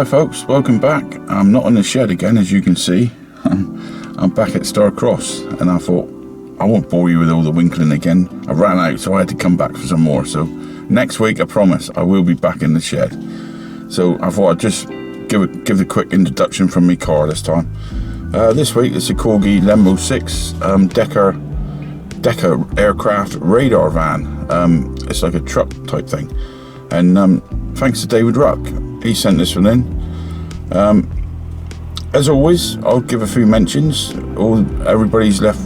Hi folks, welcome back. I'm not in the shed again, as you can see. I'm back at Star Cross, and I thought I won't bore you with all the winkling again. I ran out, so I had to come back for some more. So next week, I promise, I will be back in the shed. So I thought I'd just give the quick introduction from my car this time. This week it's a Corgi Lembo 6 Decca aircraft radar van. It's like a truck type thing, and thanks to David Ruck, he sent this one in. As always, I'll give a few mentions. Everybody's left,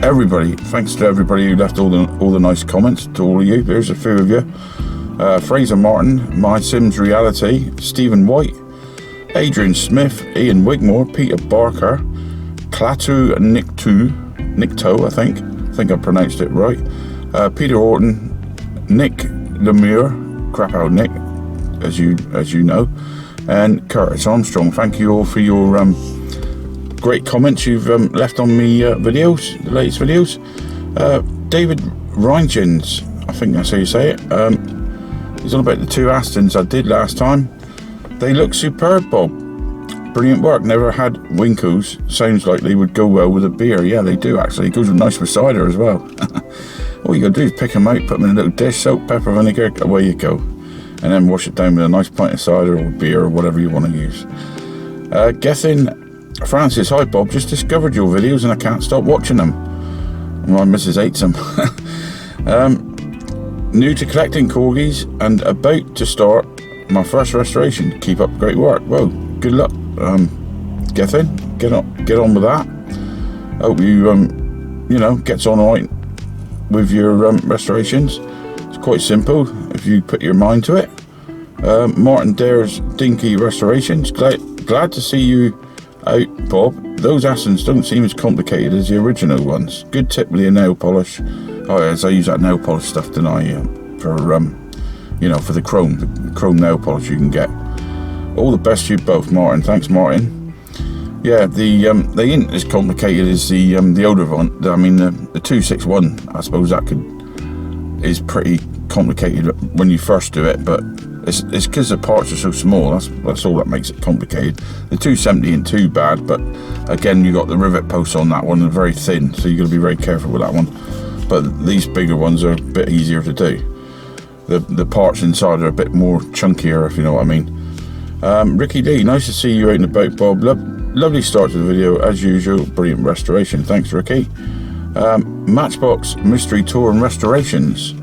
everybody. Thanks to everybody who left all the nice comments. To all of you, there's a few of you. Fraser Martin, My Sims Reality, Stephen White, Adrian Smith, Ian Wigmore, Peter Barker, Klaatu Nikto, I think I pronounced it right. Peter Orton, Nick Lemire, crap out Nick, as you know, and Curtis Armstrong. Thank you all for your great comments you've left on me videos, the latest videos. David Reingens, I think that's how you say it. He's on about the two Astons I did last time. They look superb, Bob. Brilliant work. Never had Winkles. Sounds like they would go well with a beer. Yeah, they do actually. It goes with nice with cider as well. All you gotta do is pick them out, put them in a little dish, salt, pepper, vinegar, away you go. And then wash it down with a nice pint of cider or beer or whatever you want to use. Gethin Francis, hi Bob, just discovered your videos and I can't stop watching them. My missus hates them. New to collecting corgis and about to start my first restoration. Keep up great work. Well, good luck, Gethin. Get on with that. Hope you gets on all right with your restorations. It's quite simple if you put your mind to it. Martin Dare's Dinky Restorations. Glad to see you out, Bob. Those Astons don't seem as complicated as the original ones. Good tip with your nail polish. Oh yes, I use that nail polish stuff, didn't I? For the chrome nail polish you can get. All the best to you both, Martin. Thanks, Martin. Yeah, they ain't as complicated as the older one. I mean, the 261. I suppose that is pretty complicated when you first do it, but it's because the parts are so small. That's all that makes it complicated. The 270 ain't too bad, but again, you got the rivet posts on that one, they're very thin, so you got to be very careful with that one. But these bigger ones are a bit easier to do. The parts inside are a bit more chunkier, if you know what I mean. Ricky Lee, nice to see you out and about, Bob. Lovely start to the video as usual. Brilliant restoration. Thanks, Ricky. Matchbox Mystery Tour and Restorations.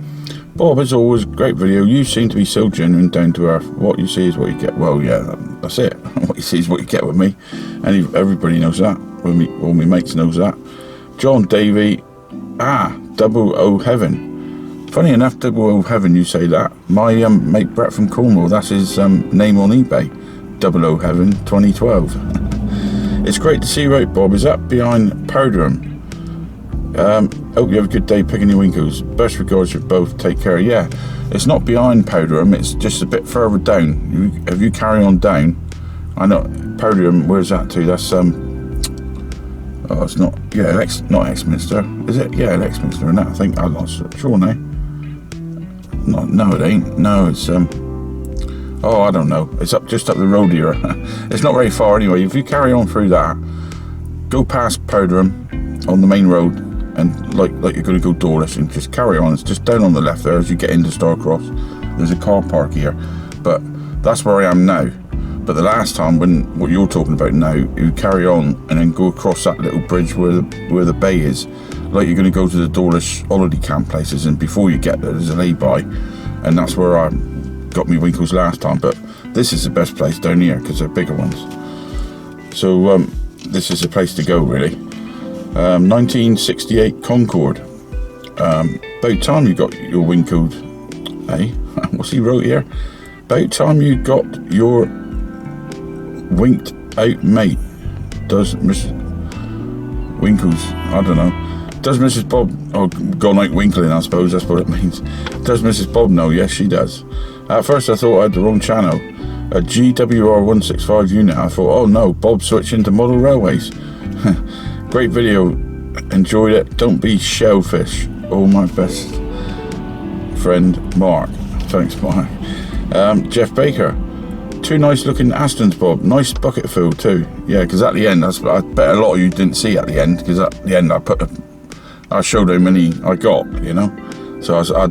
Bob, as always, great video. You seem to be so genuine, down to earth. What you see is what you get. Well, yeah, that's it. What you see is what you get with me. And everybody knows that. All my mates knows that. John Davey. Double O Heaven. Funny enough, Double O Heaven, you say that. My mate Brett from Cornwall, that's his name on eBay. Double O Heaven 2012. It's great to see you out, Bob. Is that behind Powderham? Hope you have a good day picking your winkles. Best regards for both. Take care. Yeah, it's not behind Powderham, it's just a bit further down. If you carry on down, I know Powderham, where's that to? That's oh, it's not, yeah, not Exminster, is it? Yeah, Exminster and that, I think. I'm not sure now. No, it ain't. No, it's oh, I don't know. It's just up the road here. It's not very far anyway. If you carry on through that, go past Powderham on the main road, and like you're going to go Dawlish, and just carry on. It's just down on the left there as you get into Starcross. There's a car park here, but that's where I am now. But the last time, what you're talking about now, you carry on and then go across that little bridge where the bay is, like you're going to go to the Dawlish holiday camp places, and before you get there's a lay-by, and that's where I got me winkles last time. But this is the best place down here because they're bigger ones. So this is the place to go, really. 1968 Concorde. About time you got your winkled, eh? What's he wrote here? About time you got your winked out mate. Does Mrs. Winkles, I don't know. Does Mrs. Bob, gone out winkling, I suppose that's what it means. Does Mrs. Bob know? Yes, she does. At first I thought I had the wrong channel. A GWR 165 unit. I thought, oh no, Bob switched into model railways. Great video, enjoyed it. Don't be shellfish. All my best friend Mark. Thanks, Mark. Jeff Baker. two nice looking Astons, Bob. Nice bucket fill too. Yeah, because at the end, I bet a lot of you didn't see at the end, because at the end I showed how many I got, you know. So I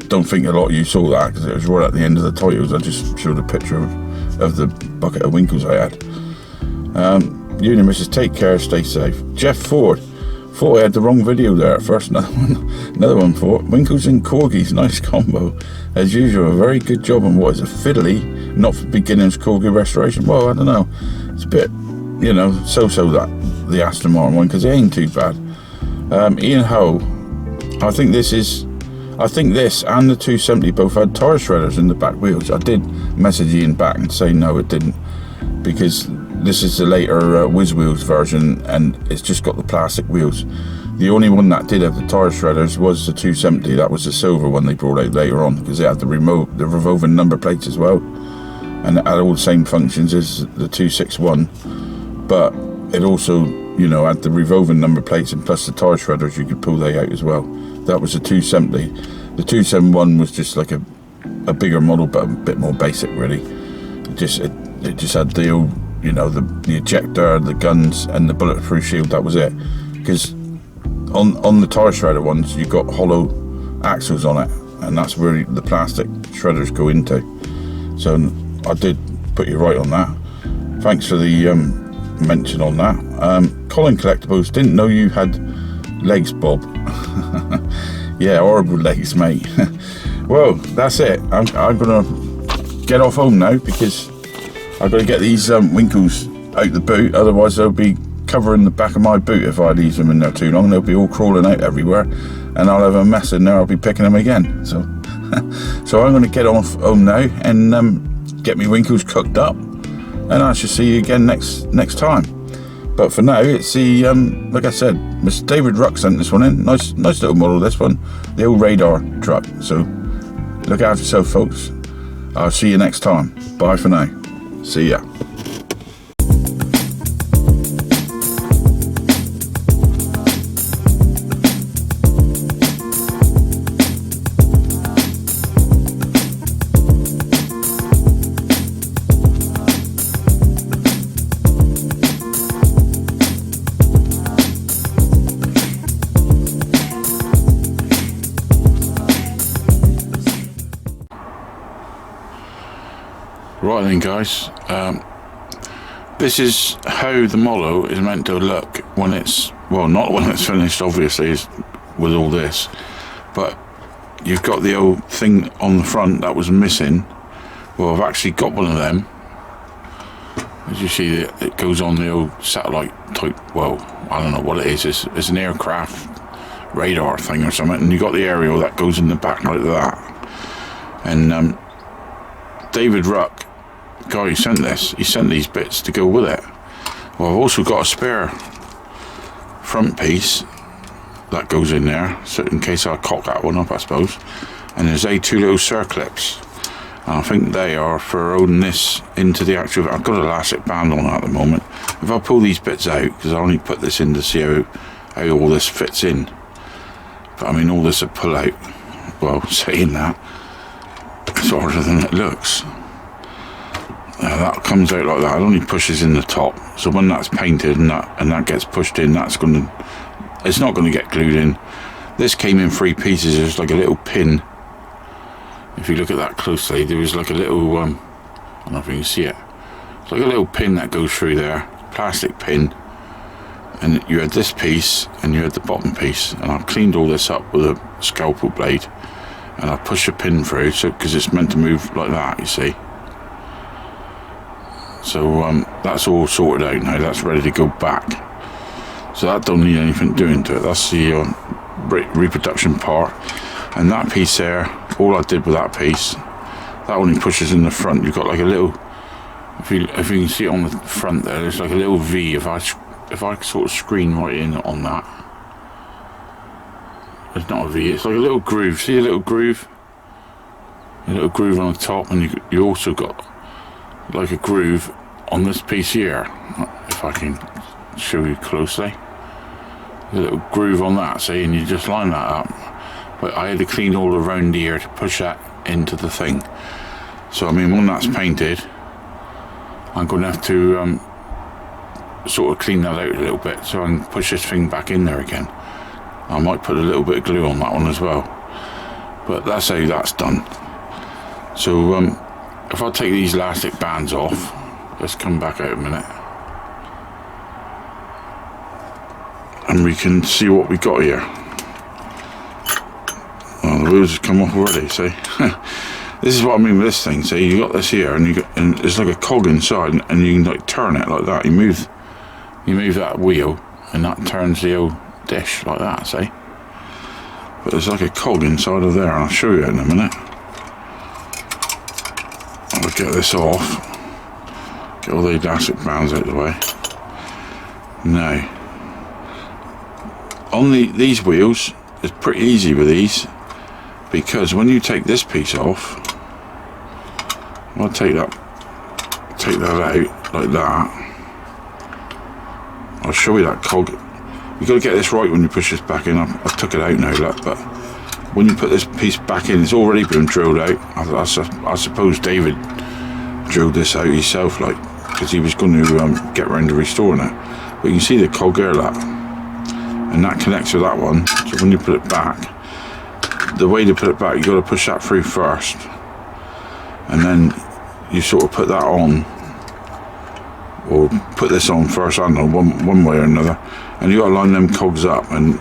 don't think a lot of you saw that, because it was right at the end of the titles. I just showed a picture of the bucket of Winkles I had. You and Mrs. Take care, stay safe. Jeff Ford. Thought I had the wrong video there at first. Another one for Winkles and Corgis, nice combo. As usual, a very good job on what is a fiddly, not for beginners Corgi restoration. Well, I don't know. It's a bit, you know, so-so that, the Aston Martin one, because it ain't too bad. Ian Ho, I think this and the 270 both had tyre shredders in the back wheels. I did message Ian back and say no, it didn't, because this is the later Whiz Wheels version, and it's just got the plastic wheels. The only one that did have the tyre shredders was the 270. That was the silver one they brought out later on, because it had the revolving number plates as well, and it had all the same functions as the 261. But it also, you know, had the revolving number plates, and plus the tyre shredders, you could pull they out as well. That was the 270. The 271 was just like a bigger model, but a bit more basic, really. It just had the old, you know, the ejector, the guns, and the bulletproof shield. That was it. Because on the tyre shredder ones, you got hollow axles on it, and that's where the plastic shredders go into. So I did put you right on that. Thanks for the mention on that. Colin Collectibles, didn't know you had legs, Bob. Yeah, horrible legs, mate. Well, that's it. I'm gonna get off home now, because I've got to get these Winkles out the boot, otherwise they'll be covering the back of my boot if I leave them in there too long. They'll be all crawling out everywhere, and I'll have a mess in there. I'll be picking them again. So I'm going to get off home now and get me Winkles cooked up, and I shall see you again next time. But for now, it's the like I said, Mr. David Ruck sent this one in. Nice little model, this one, the old radar truck. So look after yourself, folks. I'll see you next time. Bye for now. See ya. Right then, guys, this is how the model is meant to look when it's, well, not when it's finished, obviously, with all this, but you've got the old thing on the front that was missing. Well, I've actually got one of them. As you see, it goes on the old satellite type, well, I don't know what it is. It's an aircraft radar thing or something, and you got the aerial that goes in the back like that. And David Ruck, guy who sent this, he sent these bits to go with it. Well, I've also got a spare front piece that goes in there, so in case I cock that one up, I suppose. And there's two little circlips, and I think they are for holding this into the actual. I've got an elastic band on at the moment. If I pull these bits out, because I only put this in to see how all this fits in, but I mean, all this will pull out. Well, saying that, it's harder than it looks. That comes out like that. It only pushes in the top, so when that's painted and that gets pushed in, it's not going to get glued in. This came in 3 pieces. There's like a little pin. If you look at that closely, there was like a little I don't know if you can see it. It's like a little pin that goes through there, plastic pin, and you had this piece and you had the bottom piece, and I've cleaned all this up with a scalpel blade, and I push a pin through, so because it's meant to move like that, you see. So that's all sorted out now. That's ready to go back. So that don't need anything doing to it. That's the reproduction part. And that piece there, all I did with that piece, that only pushes in the front. You've got like a little, if you can see it on the front there, there's like a little V. If I sort of screen right in on that, it's not a V. It's like a little groove. See a little groove? A little groove on the top, and you also got like a groove on this piece here, if I can show you closely. A little groove on that, see, and you just line that up. But I had to clean all around here to push that into the thing. So I mean, when that's painted, I'm going to have to sort of clean that out a little bit so I can push this thing back in there again. I might put a little bit of glue on that one as well, but that's how that's done. So if I take these elastic bands off, let's come back out a minute and we can see what we got here. Well, the wheels have come off already, see. This is what I mean with this thing. See, you got this here, and it's like a cog inside, and you can like turn it like that. You move that wheel, and that turns the old dish like that. See, but there's like a cog inside of there, and I'll show you in a minute. I'll get this off, get all the elastic bands out of the way. Now, on these wheels, it's pretty easy with these, because when you take this piece off, I'll take that out like that. I'll show you that cog. You've got to get this right when you push this back in. I took it out now, look, but when you put this piece back in, it's already been drilled out. I suppose David drilled this out himself, like, because he was going to get round to restoring it. But you can see the cog there, look, and that connects with that one. So when you put it back, the way to put it back, you've got to push that through first, and then you sort of put that on, or put this on first, I don't know, one way or another, and you got to line them cogs up, and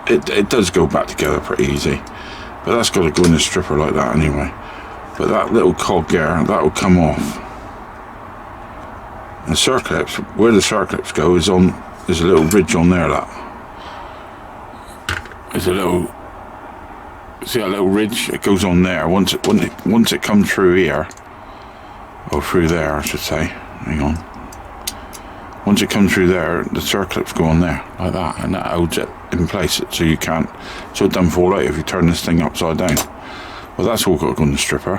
it does go back together pretty easy, but that's got to go in a stripper like that anyway. But that little cog there, that will come off. And circlips, where the circlips go is on, there's a little ridge on there, that there's a little, see that little ridge? It goes on there. Once it comes through here, or through there I should say, hang on. Once it comes through there, the circlips go on there, like that, and that holds it in place so you can't, so it doesn't fall out if you turn this thing upside down. Well, that's all got to go in the stripper.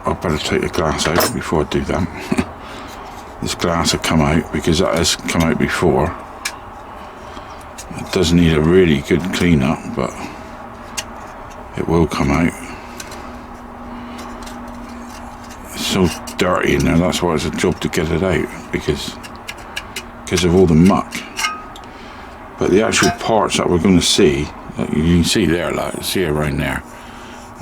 I better take the glass out before I do that. This glass will come out because that has come out before. It does need a really good clean up, but it will come out. It's so dirty in there, that's why it's a job to get it out, because of all the muck. But the actual parts that we're going to see, like you can see there, like see around there,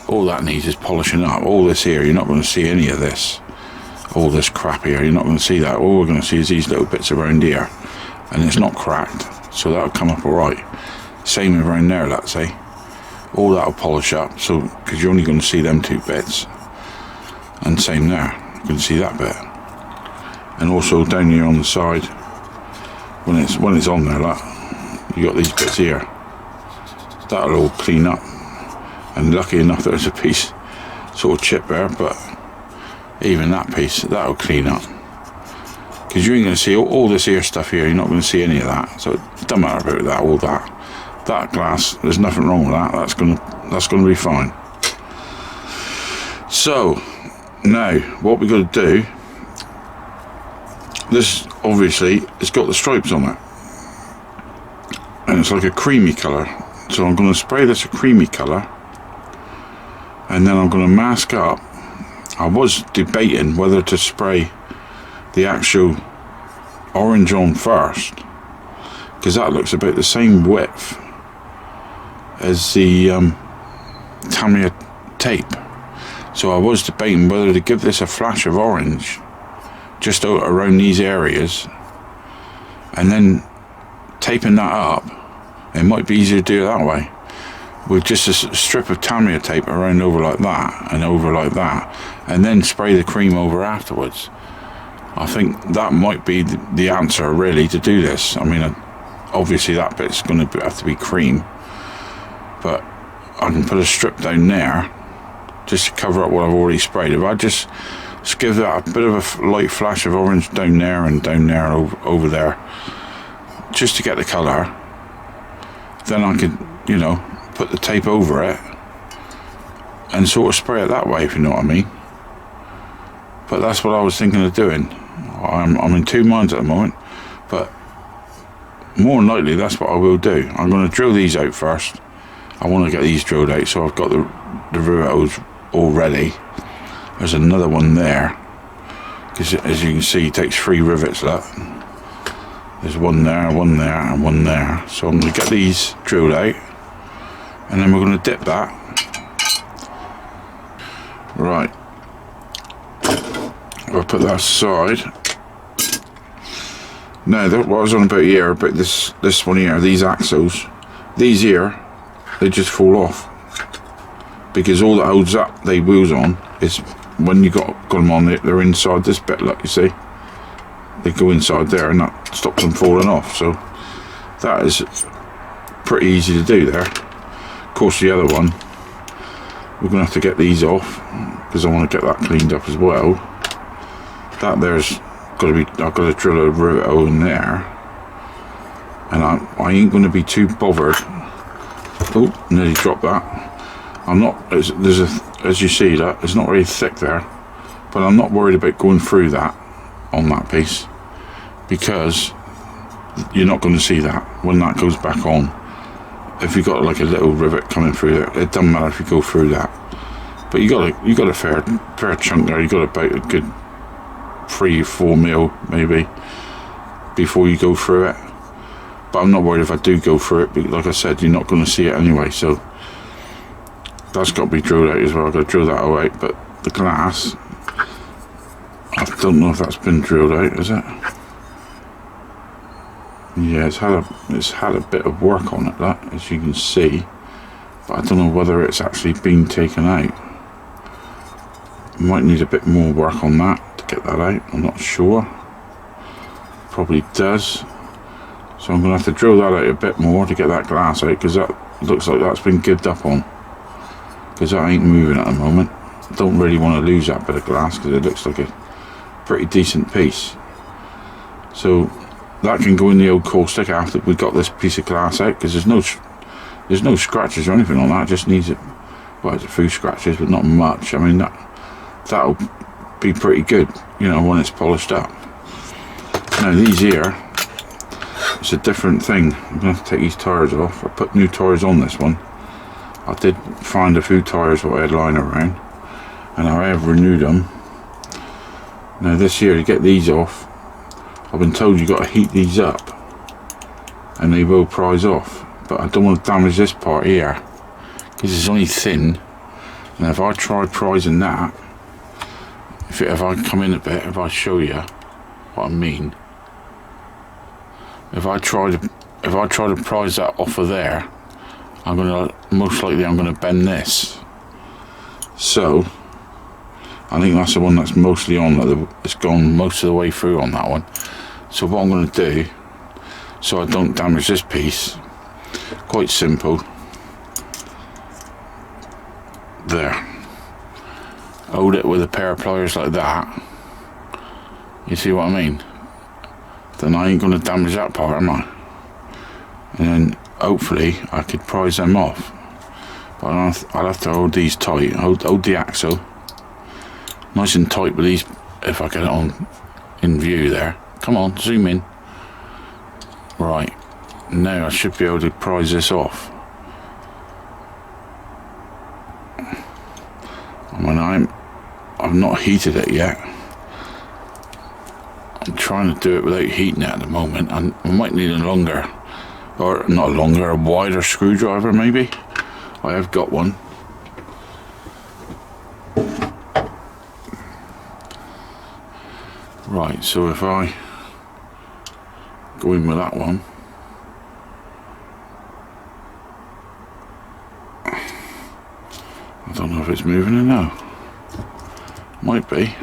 all that needs is polishing up. All this here, you're not going to see any of this. All this crap here, you're not going to see that. All we're going to see is these little bits around here, and it's not cracked, so that'll come up alright. Same around there, let's say. All that'll polish up, so because you're only going to see them two bits, and same there, you can see that bit, and also down here on the side, when it's on there, like, you got these bits here. That'll all clean up, and lucky enough there's a piece sort of chip there, but even that piece, that'll clean up, because you ain't going to see all this here stuff here. You're not going to see any of that, so it doesn't matter about that. All that glass, there's nothing wrong with that. That's gonna be fine. So now what we're going to do, this obviously it's got the stripes on it, and it's like a creamy colour, so I'm going to spray this a creamy colour, and then I'm going to mask up. I was debating whether to spray the actual orange on first, because that looks about the same width as the Tamiya tape. So I was debating whether to give this a flash of orange just around these areas, and then taping that up. It might be easier to do it that way, with just a strip of Tamiya tape around over like that, and over like that, and then spray the cream over afterwards. I think that might be the answer really to do this. I mean, obviously that bit's going to have to be cream, but I can put a strip down there just to cover up what I've already sprayed. If I just give that a bit of a light flash of orange down there and over there, just to get the colour, then I could, you know, put the tape over it and sort of spray it that way, if you know what I mean. But that's what I was thinking of doing. I'm in two minds at the moment, but more than likely that's what I will do. I'm going to drill these out first. I want to get these drilled out, so I've got the rivet all ready, There's another one there, because as you can see, it takes 3 rivets. Look, there's one there, and one there. So I'm going to get these drilled out, and then we're going to dip that. Right, I'll put that aside. Now, what I was on about here, about this one here, these axles, these here, they just fall off, because all that holds up the wheels on is when you got them on, they're inside this bit. Look, you see, they go inside there, and that stops them falling off. So that is pretty easy to do there. Of course, the other one, we're gonna have to get these off, because I want to get that cleaned up as well. That there's got to be, I've got to drill a rivet hole in there, and I ain't going to be too bothered. Oh, nearly dropped that. I'm not, as you see, that it's not very thick there, but I'm not worried about going through that on that piece, because you're not going to see that when that goes back on. If you got like a little rivet coming through there, it doesn't matter if you go through that. But you got a fair chunk there. You got about a good 3-4 mil maybe before you go through it. But I'm not worried if I do go through it, because like I said, you're not going to see it anyway. So that's got to be drilled out as well. I've got to drill that all out. But the glass, I don't know if that's been drilled out, is it? Yeah, it's had a bit of work on it, that, as you can see, but I don't know whether it's actually been taken out. Might need a bit more work on that to get that out. I'm not sure. Probably does. So I'm going to have to drill that out a bit more to get that glass out, because that looks like that's been gibbed up on, because that ain't moving at the moment. Don't really want to lose that bit of glass, because it looks like a pretty decent piece. So that can go in the old caustic after we've got this piece of glass out, because there's no scratches or anything on that. It just needs it. Well, it's a few scratches, but not much. I mean, that'll be pretty good, you know, when it's polished up. Now these here, it's a different thing. I'm gonna have to take these tires off. I put new tires on this one. I did find a few tires what I had lying around, and I have renewed them. Now this here, to get these off, I've been told you've got to heat these up and they will prise off, but I don't want to damage this part here because it's only thin, and if I try prising that, if I come in a bit, if I show you what I mean, if I try to prise that off of there, most likely I'm gonna bend this. So I think that's the one that's mostly on, that it's gone most of the way through on that one. So what I'm going to do, so I don't damage this piece, quite simple. There. Hold it with a pair of pliers like that. You see what I mean? Then I ain't going to damage that part, am I? And then hopefully I could prise them off. But I'll have to hold these tight, hold the axle nice and tight with these, if I get it on in view there. Come on, zoom in. Right, now I should be able to prise this off. I mean, I've not heated it yet. I'm trying to do it without heating it at the moment, and I might need a longer, or not longer, a wider screwdriver maybe. I have got one. Right, so if I go in with that one, I don't know if it's moving or no. Might be.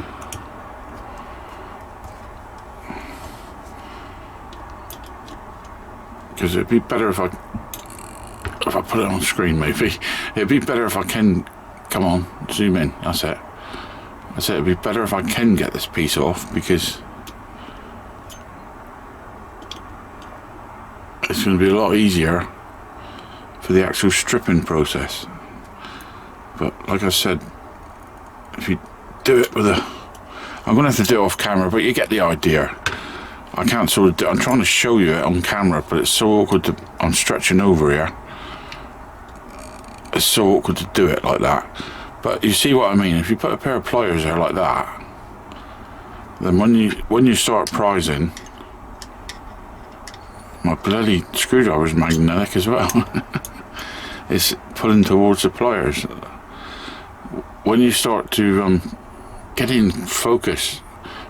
Because it'd be better if I put it on screen maybe. It'd be better if I can, come on, zoom in, that's it. I said it'd be better if I can get this piece off, because it's going to be a lot easier for the actual stripping process. But like I said, if you do it with I'm going to have to do it off camera, but you get the idea. I can't sort of I'm trying to show you it on camera, but it's so awkward I'm stretching over here. It's so awkward to do it like that. But you see what I mean? If you put a pair of pliers there like that, then when you start prising, my bloody screwdriver's magnetic as well. It's pulling towards the pliers. When you start to get in focus,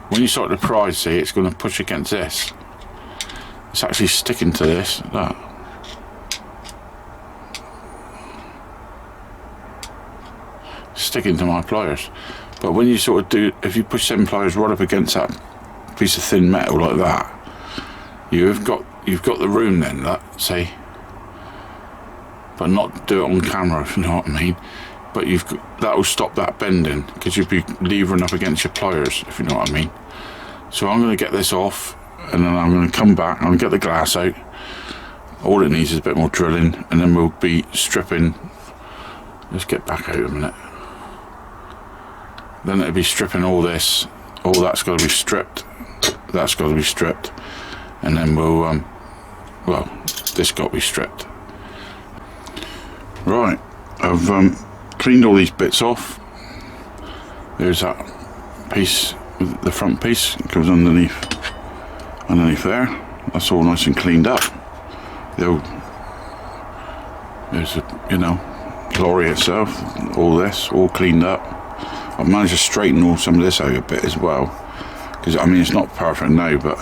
when you start to prise, see, it's going to push against this. It's actually sticking to this, that. Sticking to my pliers. But when you sort of do, if you push them pliers right up against that piece of thin metal like that, you've got the room then, that, see. But not do it on camera, if you know what I mean. But that will stop that bending, because you'll be levering up against your pliers, if you know what I mean. So I'm going to get this off, and then I'm going to come back, I'm going to get the glass out. All it needs is a bit more drilling, and then we'll be stripping. Let's get back out a minute. Then it'll be stripping all this. All that's got to be stripped. That's got to be stripped. And then we'll, well, this got to be stripped. Right, I've cleaned all these bits off. There's that piece, the front piece, it goes underneath there. That's all nice and cleaned up. There's a, you know, lorry itself, all this, all cleaned up. I've managed to straighten all some of this out a bit as well, because I mean it's not perfect now, but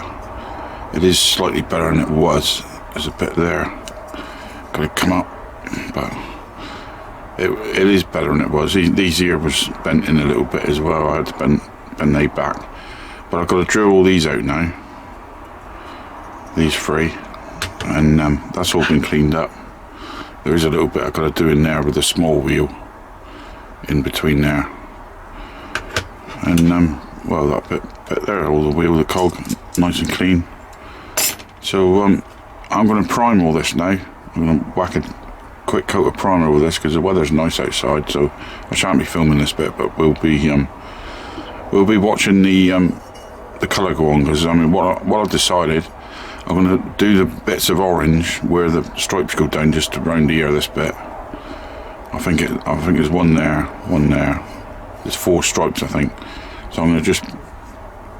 it is slightly better than it was. There's a bit there, got to come up, but it is better than it was. These here was bent in a little bit as well. I had to bend they back, but I've got to drill all these out now, these three, and that's all been cleaned up. There is a little bit I've got to do in there with the small wheel in between there, and well, that bit there, all the wheel, the cog, nice and clean. So I'm going to prime all this now. I'm going to whack a quick coat of primer with this, because the weather's nice outside, so I shan't be filming this bit, but we'll be watching the colour go on, because I mean what I've decided, I'm going to do the bits of orange where the stripes go down just around the ear, this bit. I think there's one there. There's 4 stripes, I think. So I'm going to just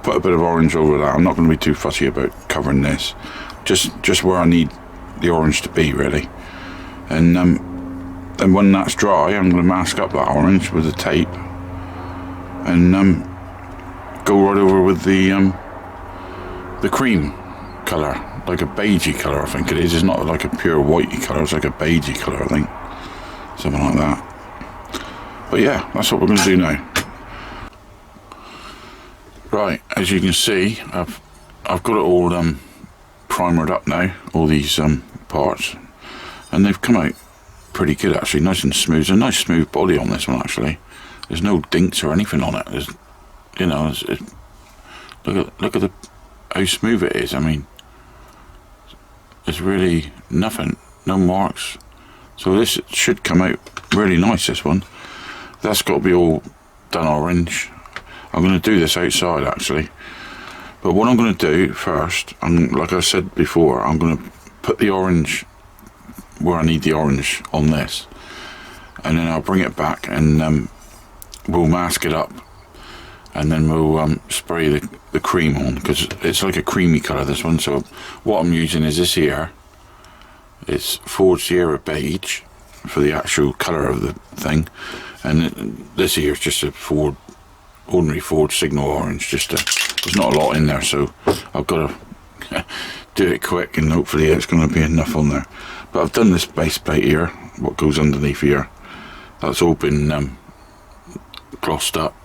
put a bit of orange over that. I'm not going to be too fussy about covering this. Just where I need the orange to be, really. And then when that's dry, I'm going to mask up that orange with the tape, and go right over with the cream colour, like a beigey colour, I think it is. It's not like a pure whitey colour, it's like a beigey colour, I think, something like that. But yeah, that's what we're going to do now. Right, as you can see, I've got it all primered up now, all these parts, and they've come out pretty good actually, nice and smooth. There's a nice smooth body on this one actually. There's no dinks or anything on it. There's, you know, look at how smooth it is. I mean, there's really nothing, no marks. So this should come out really nice, this one. That's got to be all done orange. I'm going to do this outside actually. But what I'm going to do first, like I said before, I'm going to put the orange where I need the orange on this, and then I'll bring it back, and we'll mask it up, and then we'll spray the cream on, because it's like a creamy colour, this one. So what I'm using is this here. It's Ford Sierra beige for the actual colour of the thing, and this here is just a ordinary Ford Signal orange. There's not a lot in there, so I've got to do it quick, and hopefully it's going to be enough on there. But I've done this base plate here, what goes underneath here. That's all been glossed up.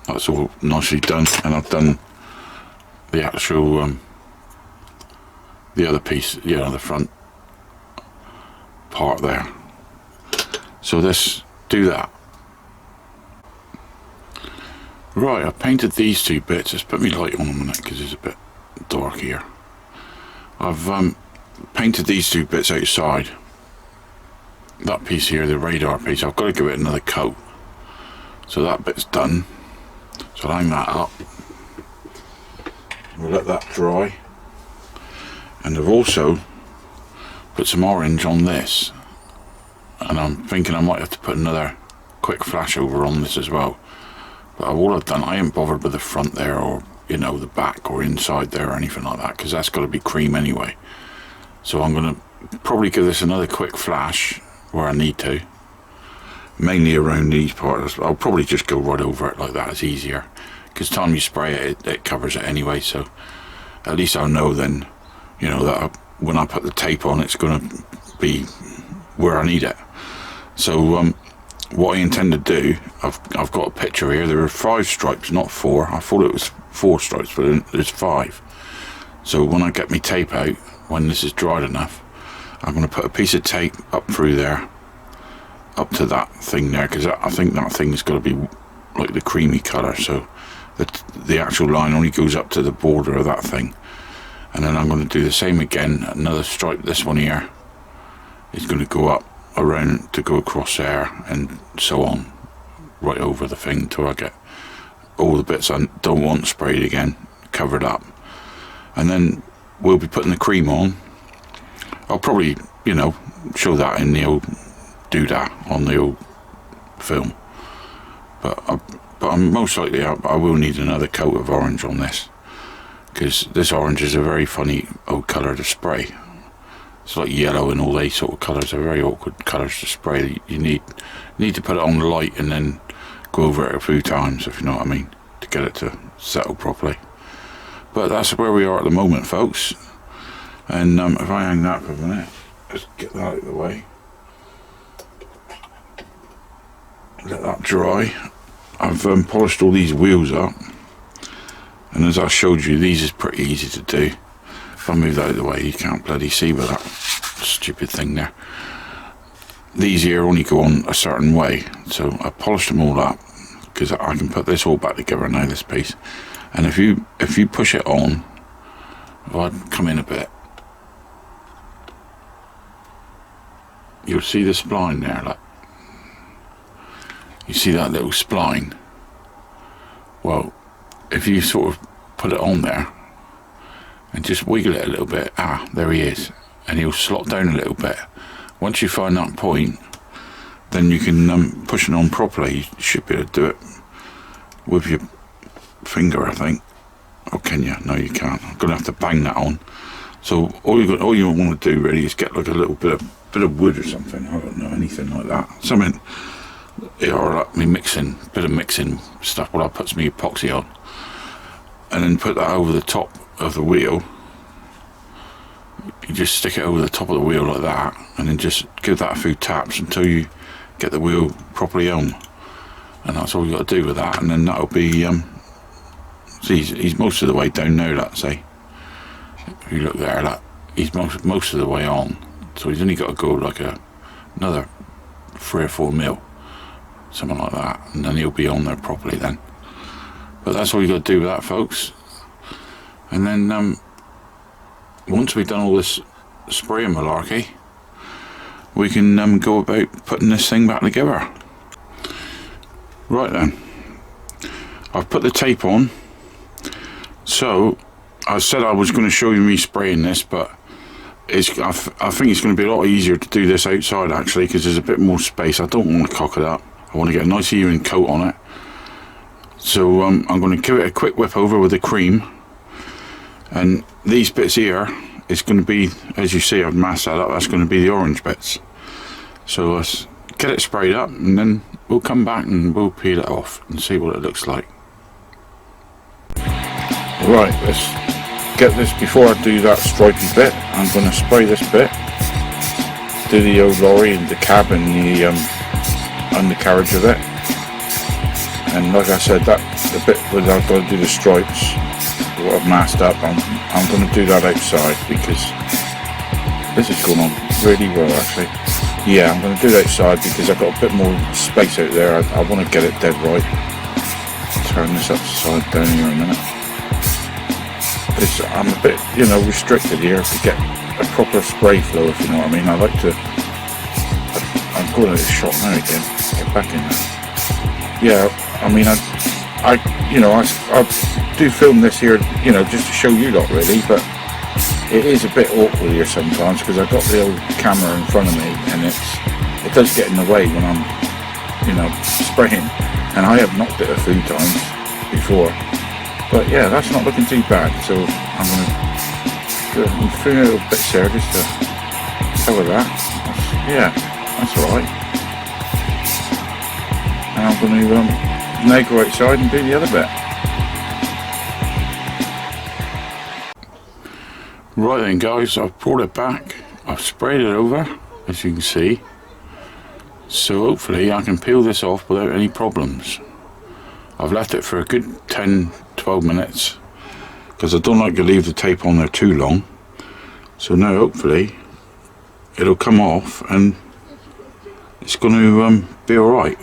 That's all nicely done, and I've done the actual the other piece, yeah, the front part there. So let's do that. Right, I painted these 2 bits. Let's put my light on a minute, because it's a bit dark here. I've painted these 2 bits outside. That piece here, the radar piece, I've got to give it another coat. So that bit's done. So I'll hang that up. We'll let that dry. And I've also put some orange on this. and I'm thinking I might have to put another quick flash over on this as well. But all I've done, I ain't bothered with the front there, or you know, the back or inside there or anything like that, because that's got to be cream anyway. So I'm going to probably give this another quick flash where I need to, mainly around these parts. I'll probably just go right over it like that, it's easier, because time you spray it, it covers it anyway. So at least I'll know then, you know, that when I put the tape on, it's going to be where I need it. So what I intend to do, I've got a picture here. There are 5 stripes, not 4. I thought it was 4 stripes, but there's 5. So when I get my tape out, when this is dried enough, I'm going to put a piece of tape up through there, up to that thing there, because I think that thing's got to be like the creamy colour. So the actual line only goes up to the border of that thing. And then I'm going to do the same again. Another stripe, this one here, is going to go up around to go across there, and so on, right over the thing till I get all the bits I don't want sprayed again covered up. And then we'll be putting the cream on. I'll probably, you know, show that in the old doodah on the old film, but I'm most likely I will need another coat of orange on this, because this orange is a very funny old colour to spray. It's like yellow and all these sort of colours are very awkward colours to spray. You need to put it on light and then go over it a few times, if you know what I mean, to get it to settle properly. But that's where we are at the moment, folks. And if I hang that for a minute, just get that out of the way, let that dry. I've polished all these wheels up, and as I showed you, these is pretty easy to do. If I move that out of the way, you can't bloody see with that stupid thing there. These here only go on a certain way, so I polished them all up, because I can put this all back together now, this piece. And if you push it on, if I come in a bit, you'll see the spline there, like, you see that little spline. Well, if you sort of put it on there and just wiggle it a little bit, there he is, and he'll slot down a little bit. Once you find that point, then you can push it on properly. You should be able to do it with your finger, I think. Or can you? No, you can't. I'm gonna have to bang that on. So all you want to do really is get like a little bit of wood or something. I don't know, anything like that. Something, or like me bit of mixing stuff. Well, I put some epoxy on, and then put that over the top of the wheel. You just stick it over the top of the wheel like that, and then just give that a few taps until you get the wheel properly on. And that's all you got to do with that, and then that'll be see, he's most of the way down now, let's say. If you look there, that he's most of the way on, so he's only got to go like another 3 or 4 mil, something like that, and then he'll be on there properly then. But that's all you got to do with that, folks. And then once we've done all this spraying malarkey, we can go about putting this thing back together. Right then, I've put the tape on. So I said I was going to show you me spraying this, but I think it's going to be a lot easier to do this outside actually, because there's a bit more space. I don't want to cock it up. I want to get a nice even coat on it. So I'm going to give it a quick whip over with the cream, and these bits here is going to be, as you see, I've masked that up, that's going to be the orange bits. So let's get it sprayed up, and then we'll come back and we'll peel it off and see what it looks like. Right, let's get this. Before I do that stripy bit, I'm going to spray this bit, do the old lorry and the cab and the undercarriage of it. And like I said, that the bit where I've got to do the stripes, what I've masked up, I'm going to do that outside, because this is going on really well actually. Yeah, I'm going to do it outside because I've got a bit more space out there. I want to get it dead right. Turn this upside down here in a minute, because I'm a bit, you know, restricted here to get a proper spray flow, if you know what I mean. I like to, I'm going at this shot now again, get back in there. Yeah, I mean, I do film this here, you know, just to show you lot really, but it is a bit awkward here sometimes, because I've got the old camera in front of me and it's it does get in the way when I'm, you know, spraying, and I have knocked it a few times before. But yeah, that's not looking too bad, so I'm going to do a few little bits there just to cover that. That's alright. And I'm going to now go outside and do the other bit. Right then guys, I've brought it back, I've sprayed it over, as you can see, so hopefully I can peel this off without any problems. I've left it for a good 10-12 minutes because I don't like to leave the tape on there too long, so now hopefully it'll come off and it's going to be alright.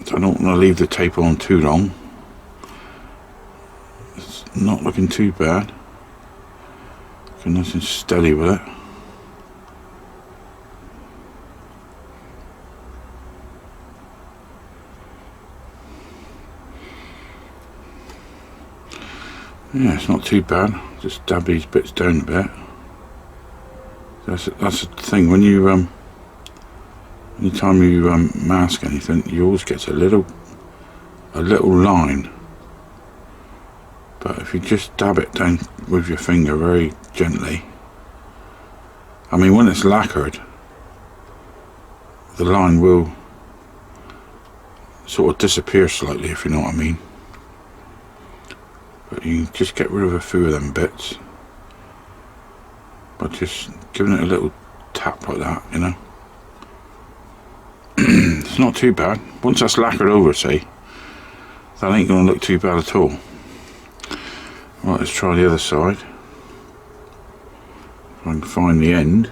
So I don't want to leave the tape on too long. It's not looking too bad. Looking nice and steady with it. Yeah, it's not too bad. Just dab these bits down a bit. That's the thing, when you anytime you mask anything, you always get a little line. But if you just dab it down with your finger very gently, I mean, when it's lacquered, the line will sort of disappear slightly, if you know what I mean. But you can just get rid of a few of them bits by just giving it a little tap like that, you know. It's not too bad. Once that's lacquered over, say, that ain't going to look too bad at all. Right, let's try the other side. If I can find the end.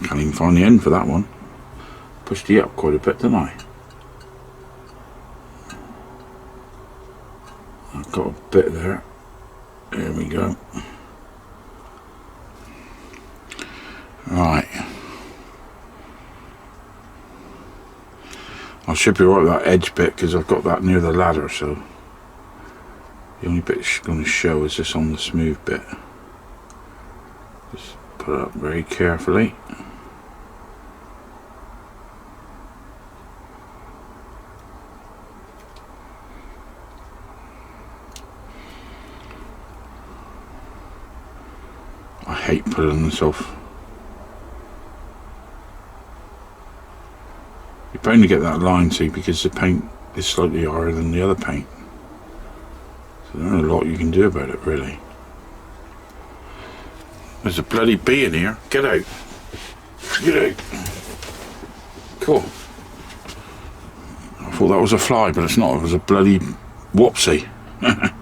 Can't even find the end for that one. Pushed it up quite a bit, didn't I? I've got a bit there. There we go. Right. I should be right with that edge bit because I've got that near the ladder, so the only bit it's going to show is just on the smooth bit. Just put it up very carefully. I hate pulling this off. You're bound to get that line, see, because the paint is slightly higher than the other paint. So there ain't a lot you can do about it, really. There's a bloody bee in here. Get out. Get out. Cool. I thought that was a fly, but it's not. It was a bloody whoopsie. I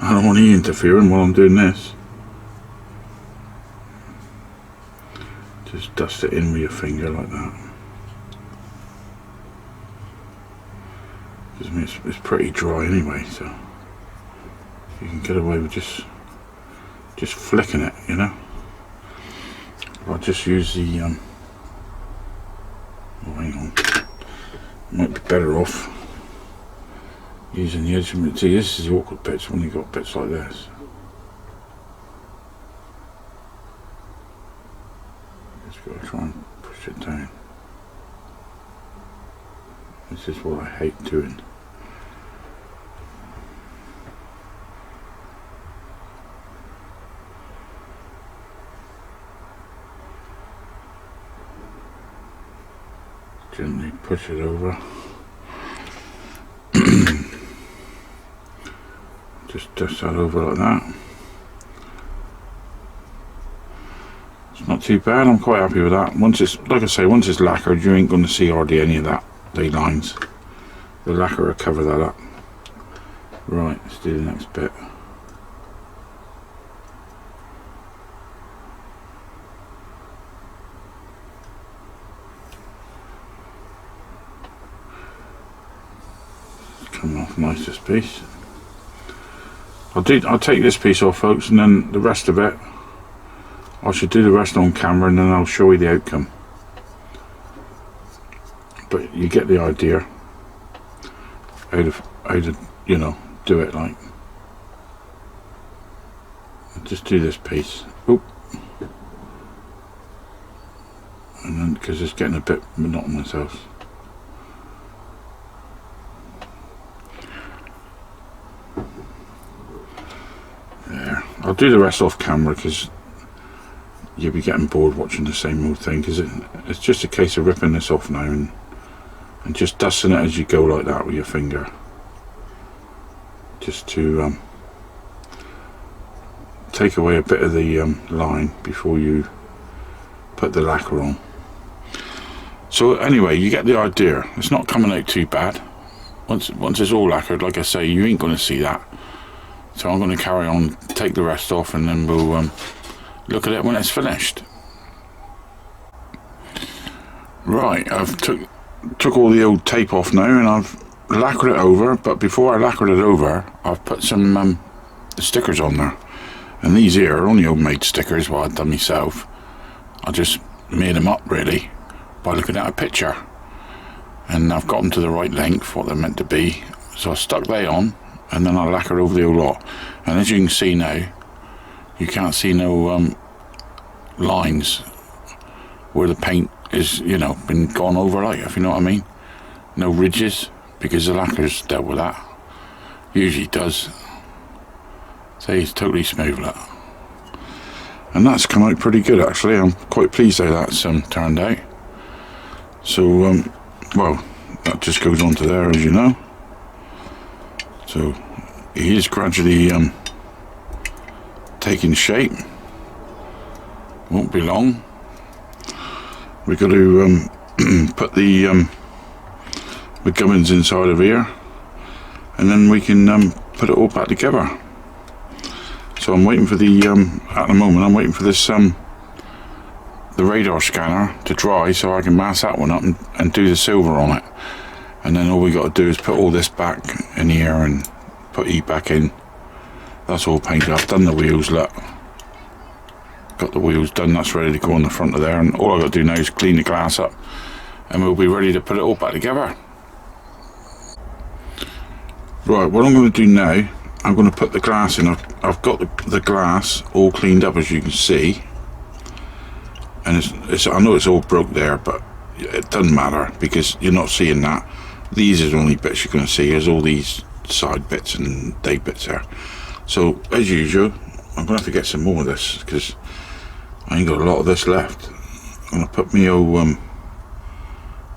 don't want you interfering while I'm doing this. Just dust it in with your finger like that. I mean, it's pretty dry anyway, so you can get away with just flicking it, you know. I'll just use the oh, hang on, might be better off using the edge. See, this is the awkward bits when you've got bits like this. Just got to try and push it down. This is what I hate doing. Gently push it over. Just dust that over like that. It's not too bad, I'm quite happy with that. Once it's, like I say, once it's lacquered, you ain't going to see hardly any of that, the lines. The lacquer will cover that up. Right, let's do the next bit. Come off nice, this piece. I'll take this piece off, folks, and then the rest of it I should do the rest on camera and then I'll show you the outcome. But you get the idea how to you know, do it. Like, I'll just do this piece. Oop. And then, because it's getting a bit monotonous else. There. I'll do the rest off camera because you'll be getting bored watching the same old thing, because it's just a case of ripping this off now and just dusting it as you go like that with your finger, just to take away a bit of the line before you put the lacquer on. So anyway, you get the idea. It's not coming out too bad. Once it's all lacquered, like I say, you ain't going to see that. So I'm going to carry on, take the rest off, and then we'll look at it when it's finished. Right, I've took all the old tape off now, and I've lacquered it over. But before I lacquered it over, I've put some stickers on there. And these here are only homemade stickers, what I've done myself. I just made them up really by looking at a picture, and I've got them to the right length, what they're meant to be. So I stuck they on, and then I lacquered over the whole lot. And as you can see now, you can't see no lines where the paint is, you know, been gone over, like, if you know what I mean. No ridges, because the lacquer's dealt with that. Usually does. So it's totally smooth, look. And that's come out pretty good actually. I'm quite pleased how that's turned out. So well, that just goes on to there, as you know. So he is gradually taking shape. Won't be long. We've got to put the gubbins inside of here, and then we can put it all back together. So I'm waiting for the at the moment I'm waiting for this the radar scanner to dry so I can mask that one up and do the silver on it. And then all we got to do is put all this back in here and put E back in. That's all painted. I've done the wheels, look. Got the wheels done, that's ready to go on the front of there, and all I've got to do now is clean the glass up and we'll be ready to put it all back together. Right, what I'm going to do now, I'm going to put the glass in. I've got the glass all cleaned up, as you can see, and it's I know it's all broke there, but it doesn't matter because you're not seeing that. These are the only bits you're going to see. There's all these side bits and day bits there. So as usual, I'm going to have to get some more of this because I ain't got a lot of this left. I'm going to put my old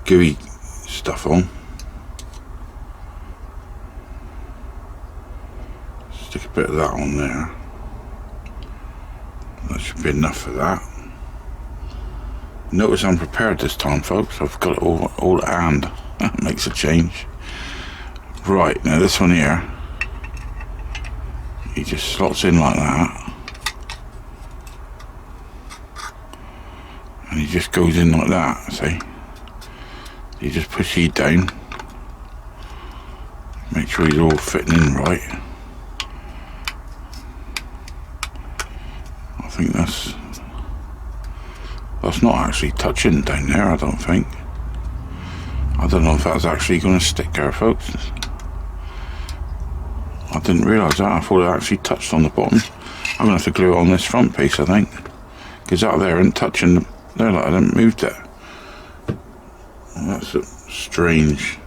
gooey stuff on. Stick a bit of that on there. That should be enough for that. Notice I'm prepared this time, folks. I've got it all at hand. That makes a change. Right, now this one here, he just slots in like that, and he just goes in like that. See, you just push he down, make sure he's all fitting in right. I think that's not actually touching down there, I don't think. I don't know if that's actually going to stick there, folks. I didn't realise that. I thought it actually touched on the bottom. I'm going to have to glue it on this front piece, I think, because that there isn't touching there, like I didn't move it. Well, that's a strange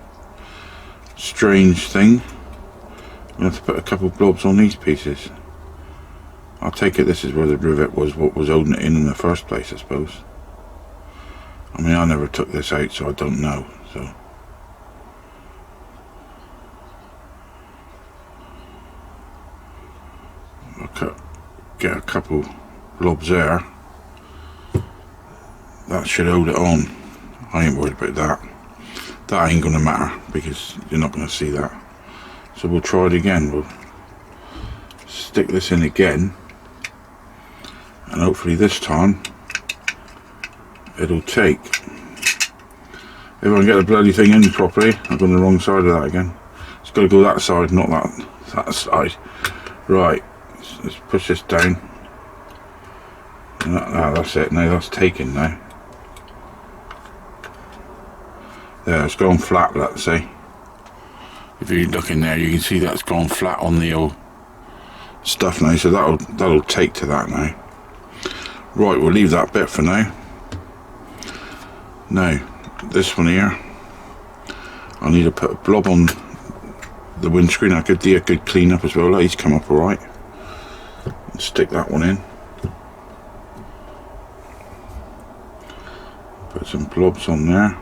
thing. I'm going to have to put a couple of blobs on these pieces. I'll take it this is where the rivet was, what was holding it in the first place, I suppose. I mean, I never took this out, so I don't know. So I'll get a couple blobs there. That should hold it on. I ain't worried about that. That ain't gonna matter because you're not gonna see that. So we'll try it again. We'll stick this in again, and hopefully this time it'll take. If I can get the bloody thing in properly. I've gone the wrong side of that again. It's got to go that side, not that side. Right, let's push this down. That's it. Now that's taken now. There, it's gone flat, let's see. If you look in there, you can see that's gone flat on the old stuff now, so that'll take to that now. Right, we'll leave that bit for now. Now, this one here, I need to put a blob on the windscreen. I could do a good clean up as well. He's come up alright. Stick that one in. Put some blobs on there.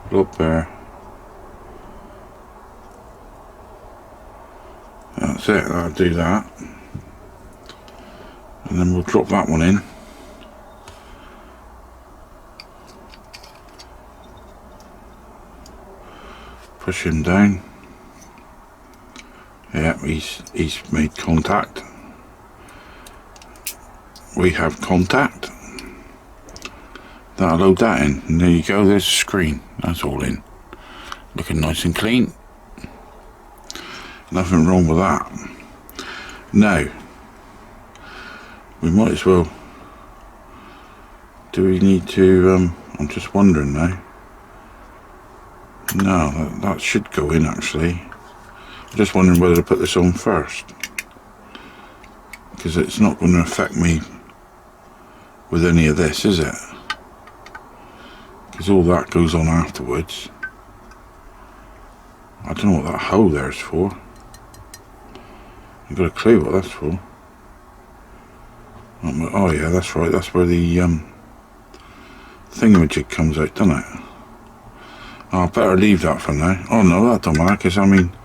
Blob there. That's it, I'll do that. And then we'll drop that one in. Push him down. Yeah, he's made contact. We have contact. That'll load that in. And there you go, there's the screen. That's all in. Looking nice and clean. Nothing wrong with that. Now, we might as well. Do we need to, I'm just wondering now. No, that should go in actually. I'm just wondering whether to put this on first. Because it's not going to affect me with any of this, is it? Because all that goes on afterwards. I don't know what that hole there's for. I've got a clue what that's for. Oh yeah, that's right, that's where the thingamajig comes out, doesn't it? Oh, I better leave that for now. Oh no, that don't matter, because I mean,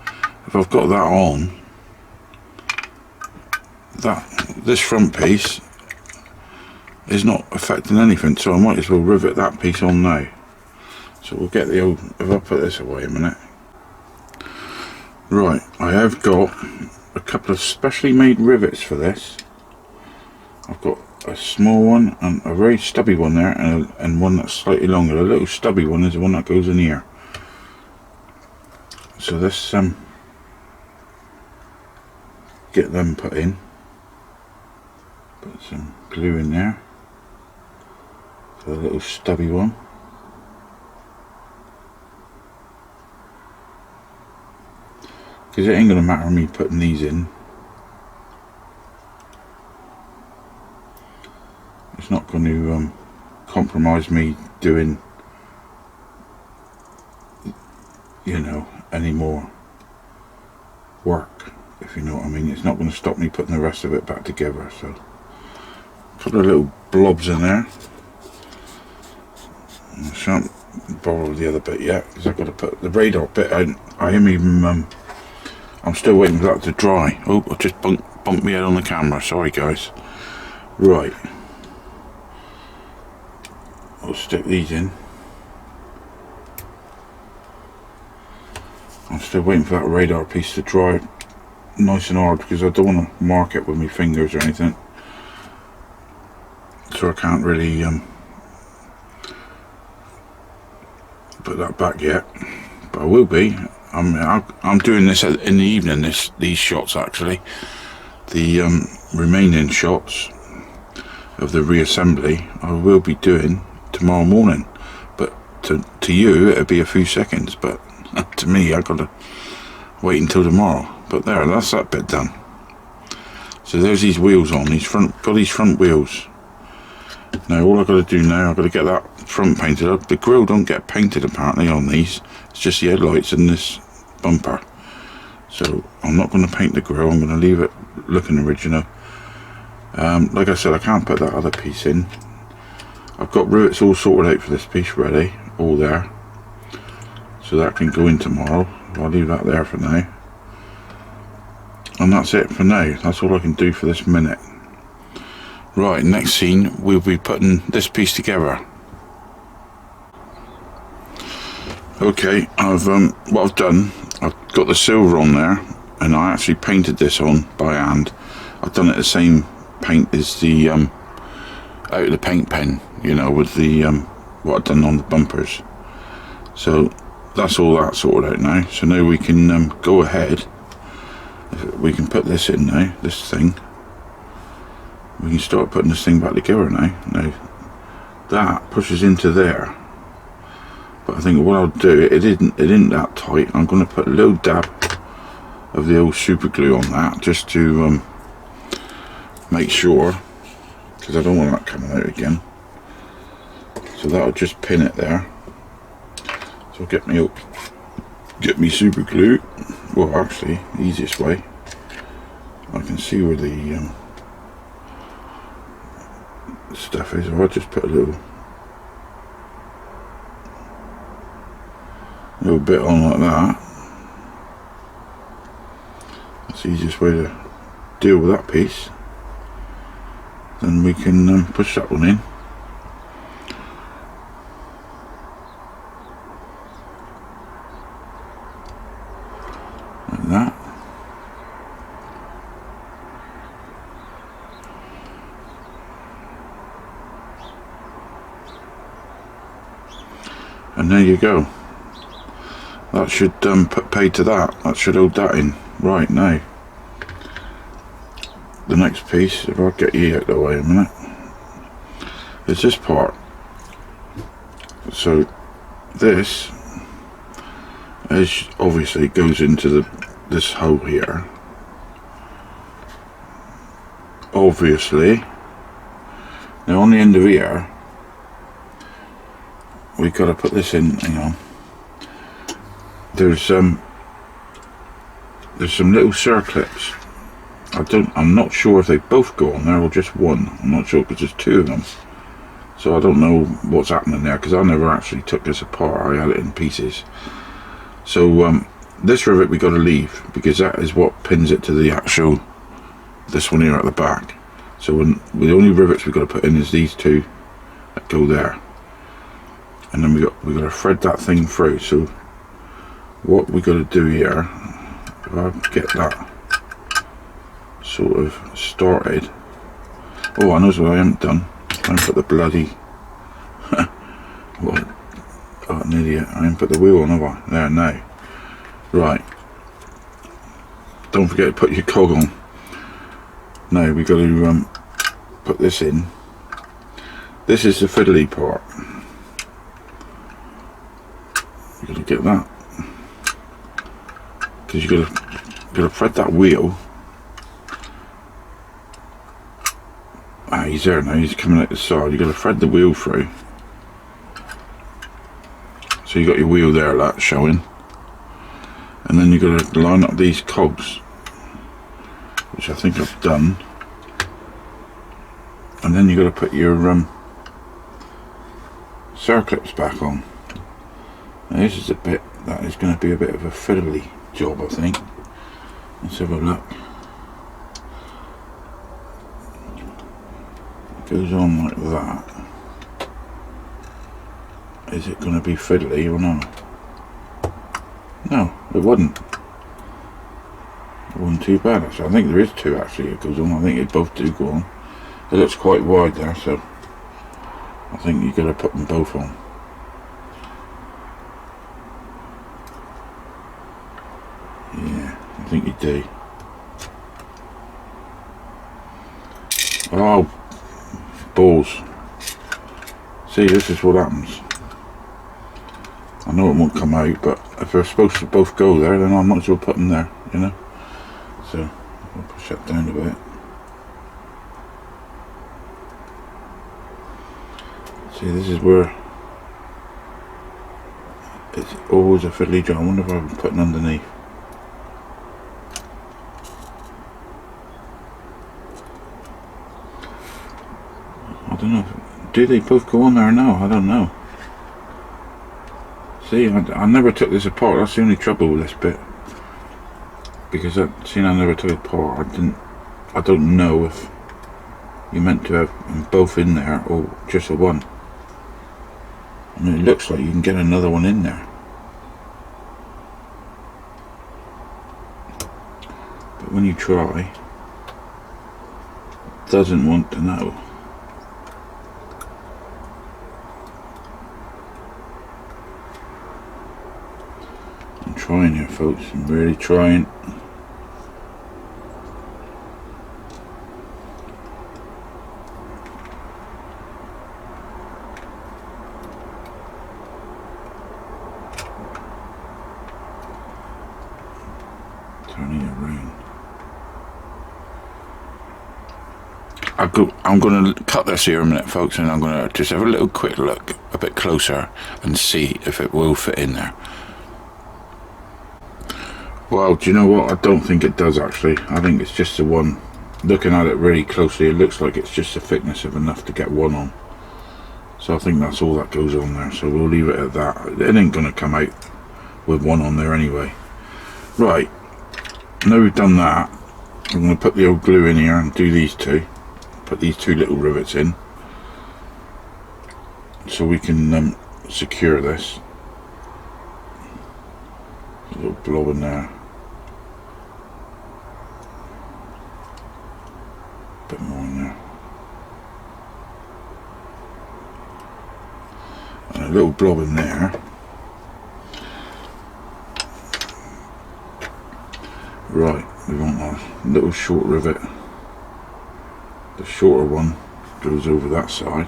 if I've got that on, this front piece is not affecting anything, so I might as well rivet that piece on now. So we'll get the old, if I put this away a minute. Right, I have got a couple of specially made rivets for this. I've got a small one and a very stubby one there, and one that's slightly longer. The little stubby one is the one that goes in here. So this get them put in. Put some glue in there for the little stubby one. Because it ain't gonna matter me putting these in. It's not going to compromise me doing, you know, any more work, if you know what I mean. It's not going to stop me putting the rest of it back together. So, a couple of little blobs in there. I shan't bother with the other bit yet because I've got to put the radar bit out. I am even, I'm still waiting for that to dry. Oh, I just bumped me head on the camera. Sorry, guys. Right. I'll stick these in. I'm still waiting for that radar piece to dry nice and hard because I don't want to mark it with my fingers or anything. So I can't really put that back yet. But I will be. I'm doing this in the evening, these shots actually. The remaining shots of the reassembly I will be doing tomorrow morning, but to you it'll be a few seconds, but to me I've got to wait until tomorrow. But there, that's that bit done. So there's these wheels on, got these front wheels. Now all I've got to do now, I've got to get that front painted up. The grille don't get painted apparently on these, it's just the headlights and this bumper. So I'm not going to paint the grille, I'm going to leave it looking original. Like I said, I can't put that other piece in. I've got rivets all sorted out for this piece ready, all there. So that can go in tomorrow. I'll leave that there for now. And that's it for now. That's all I can do for this minute. Right, next scene, we'll be putting this piece together. Okay, what I've done, I've got the silver on there, and I actually painted this on by hand. I've done it the same paint as the out of the paint pen, you know, with the what I've done on the bumpers. So that's all that sorted out now. So now we can go ahead. We can put this in now, this thing. We can start putting this thing back together now. Now that pushes into there. But I think what I'll do, it isn't that tight. I'm going to put a little dab of the old super glue on that, just to make sure, because I don't want that coming out again. So that'll just pin it there. So get me super glue. Well, actually, the easiest way, I can see where the stuff is. I'll just put a little bit on like that. That's the easiest way to deal with that piece. Then we can push that one in. Like that. And there you go. That should put paid to that. That should hold that in. Right, now the next piece, if I get you out of the way a minute, is this part. So this is obviously goes into this hole here. Obviously, now on the end of here, we've got to put this in. Hang on. There's some little circlips. I'm not sure if they both go on there or just one. I'm not sure because there's two of them. So I don't know what's happening there because I never actually took this apart. I had it in pieces. So this rivet we got to leave because that is what pins it to the actual, this one here at the back. So the only rivets we got to put in is these two that go there. And then we got to thread that thing through. So what we got to do here, if I get that sort of started. Oh, I know what I haven't done. I haven't put the bloody what? Oh, an idiot! I haven't put the wheel on, have I? There now. Right. Don't forget to put your cog on. Now we got to put this in. This is the fiddly part. You got to get that because you got to thread that wheel. Ah, he's there now. He's coming out the side. You got to thread the wheel through. So you got your wheel there, that showing, and then you got to line up these cogs, which I think I've done, and then you got to put your circlips back on. Now this is a bit that is going to be a bit of a fiddly job, I think. Let's have a look. It goes on like that. Is it going to be fiddly or not? No, it wouldn't. It wasn't too bad actually. I think there is two actually it goes on. I think they both do go on. It looks quite wide there, so I think you've got to put them both on. Yeah, I think you do. Oh, balls. See, this is what happens. I know it won't come out, but if they're supposed to both go there, then I might as well put them there, you know. So I'll push that down a bit. See, this is where it's always a fiddly job. I wonder if I've been putting underneath. I don't know. Do they both go on there or no? I don't know. See, I never took this apart. That's the only trouble with this bit. Because seeing I never took it apart, I don't know if you meant to have them both in there or just the one. I mean, it looks like you can get another one in there. But when you try, it doesn't want to know. I'm trying here, folks. I'm really trying. Turning it around. I'm going to cut this here a minute, folks, and I'm going to just have a little quick look a bit closer and see if it will fit in there. Well, do you know what? I don't think it does actually. I think it's just the one. Looking at it really closely, it looks like it's just the thickness of enough to get one on. So I think that's all that goes on there. So we'll leave it at that. It ain't going to come out with one on there anyway. Right. Now we've done that, I'm going to put the old glue in here and do these two. Put these two little rivets in. So we can secure this. A little blob in there. Bit more in there. And a little blob in there. Right, we want a little short rivet. The shorter one goes over that side.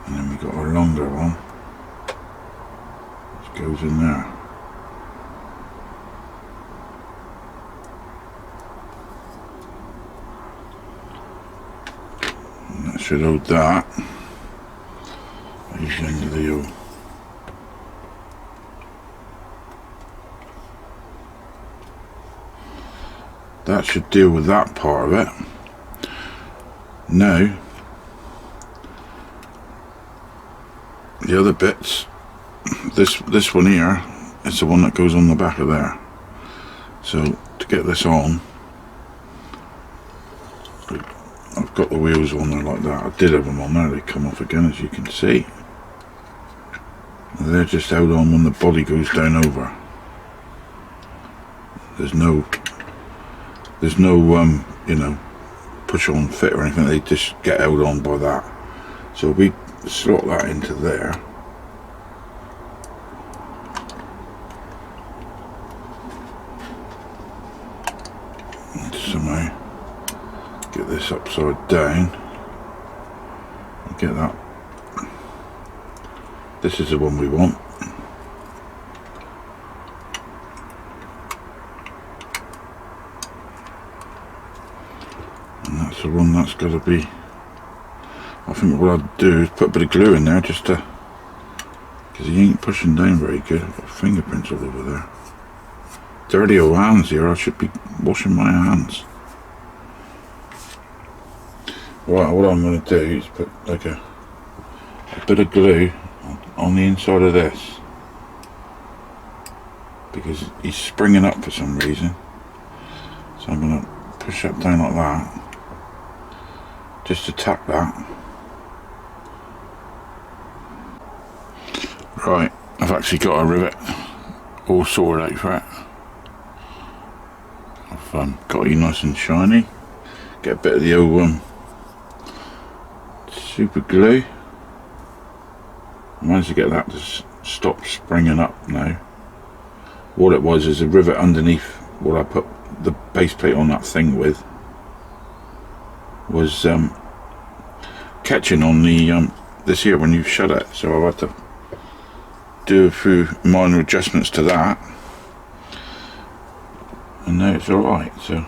And then we got our longer one, which goes in there. And that should hold that. Here's the end of the old. That should deal with that part of it. Now, the other bits, this one here is the one that goes on the back of there. So to get this on, I've got the wheels on there like that. I did have them on there, they come off again as you can see. They're just held on when the body goes down over. There's no you know, push on fit or anything, they just get held on by that. So we slot that into there. And somehow get this upside down. And get that. This is the one we want. That's the one that's got to be. I think what I'd do is put a bit of glue in there just to, because he ain't pushing down very good. I've got fingerprints all over there. Dirty old hands here, I should be washing my hands. Right, what I'm going to do is put like a bit of glue on the inside of this, because he's springing up for some reason. So I'm going to push that down like that. Just to tap that. Right, I've actually got a rivet all sorted out for it. I've got it nice and shiny. Get a bit of the old super glue. I managed to get that to stop springing up now. What it was is a rivet underneath what I put the base plate on that thing with. Was catching on the this here when you shut it, so I've had to do a few minor adjustments to that, and now it's alright. So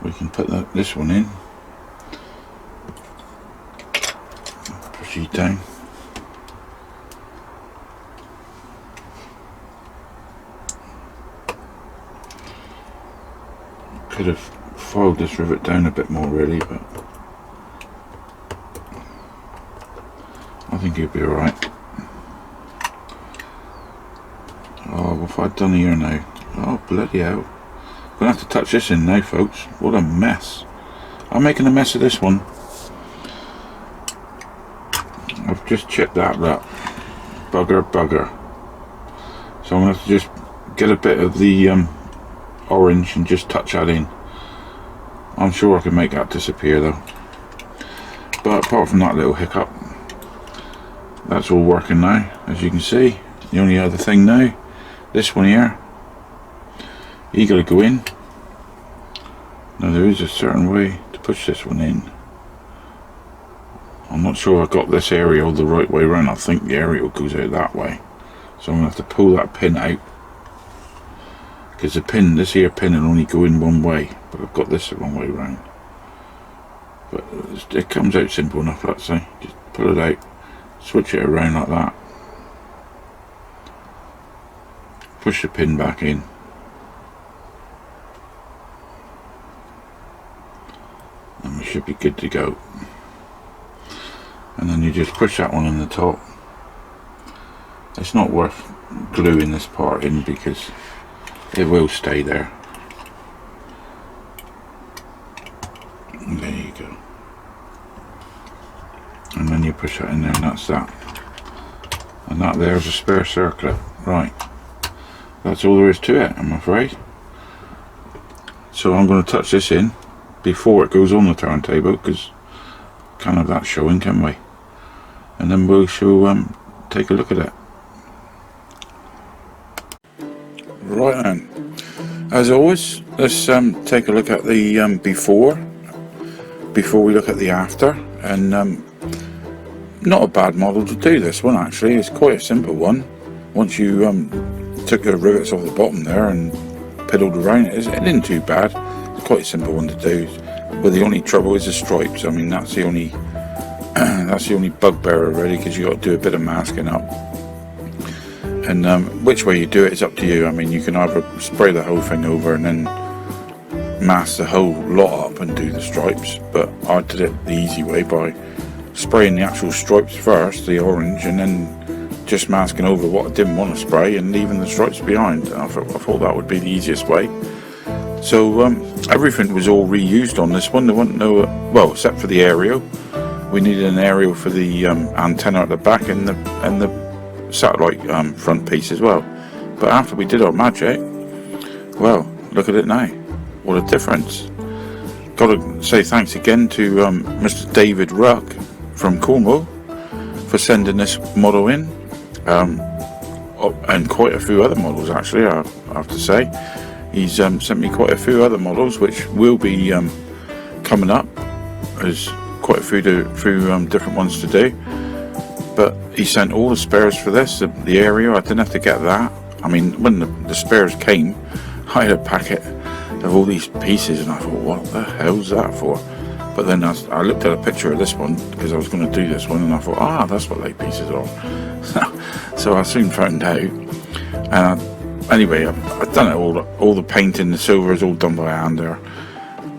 we can put this one in, push it down. Could have filed this rivet down a bit more really, but I think he'll be alright. Oh, what have I done here now? Oh, bloody hell. I'm gonna have to touch this in now, folks. What a mess. I'm making a mess of this one. I've just checked that, look. Bugger. So I'm gonna have to just get a bit of the orange and just touch that in. I'm sure I can make that disappear though. But apart from that little hiccup, that's all working now, as you can see. The only other thing now, this one here, you gotta go in. Now there is a certain way to push this one in. I'm not sure I got this aerial the right way around. I think the aerial goes out that way. So I'm gonna have to pull that pin out, because the pin, this here pin will only go in one way, but I've got this the wrong way round. But it comes out simple enough, let's say. Just pull it out, switch it around like that, push the pin back in, and we should be good to go. And then you just push that one in the top. It's not worth gluing this part in because it will stay there. And there you go. And then you push that in there, and that's that. And that there's a spare circlet. Right. That's all there is to it, I'm afraid. So I'm going to touch this in before it goes on the turntable, because can't have that showing, can we? And then we shall take a look at it. Right then, as always, let's take a look at the before we look at the after. And not a bad model to do this one, actually. It's quite a simple one. Once you took the rivets off the bottom there and piddled around it isn't too bad. It's quite a simple one to do, but the only trouble is the stripes. I mean, that's the only bugbear really, because you got to do a bit of masking up. And which way you do it is up to you. I mean, you can either spray the whole thing over and then mask the whole lot up and do the stripes, but I did it the easy way by spraying the actual stripes first, the orange, and then just masking over what I didn't want to spray and leaving the stripes behind. I thought that would be the easiest way. So everything was all reused on this one. There wasn't no, well, except for the aerial. We needed an aerial for the antenna at the back and the satellite front piece as well. But after we did our magic, well, look at it now. What a difference. Got to say thanks again to Mr. David Ruck from Cornwall for sending this model in. And quite a few other models, actually, I have to say. He's sent me quite a few other models which will be coming up. There's quite a few different ones to do, but he sent all the spares for this. The area, I didn't have to get that. I mean, when the spares came, I had a packet of all these pieces and I thought, what the hell's that for? But then I looked at a picture of this one because I was going to do this one, and I thought, that's what they pieces are. So I soon found out. And anyway, I've done it all the painting, the silver is all done by hand there.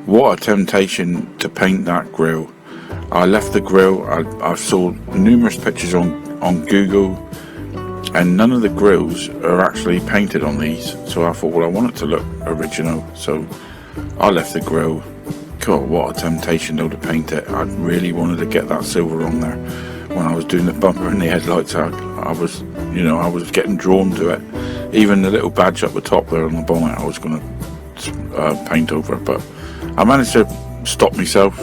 What a temptation to paint that grille. I left the grille, I saw numerous pictures on Google, and none of the grills are actually painted on these. So I thought, well, I want it to look original, so I left the grille. God, what a temptation though to paint it. I really wanted to get that silver on there. When I was doing the bumper and the headlights, I was getting drawn to it. Even the little badge up the top there on the bonnet, I was going to paint over it, but I managed to stop myself.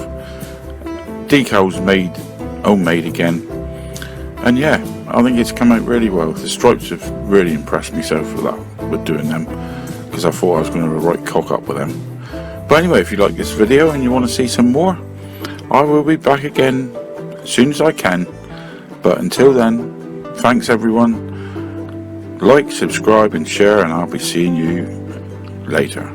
Decals made homemade again, and yeah, I think it's come out really well. The stripes have really impressed myself with doing them, because I thought I was going to have a right cock up with them. But anyway, if you like this video and you want to see some more, I will be back again as soon as I can. But until then, thanks everyone. Like, subscribe and share, and I'll be seeing you later.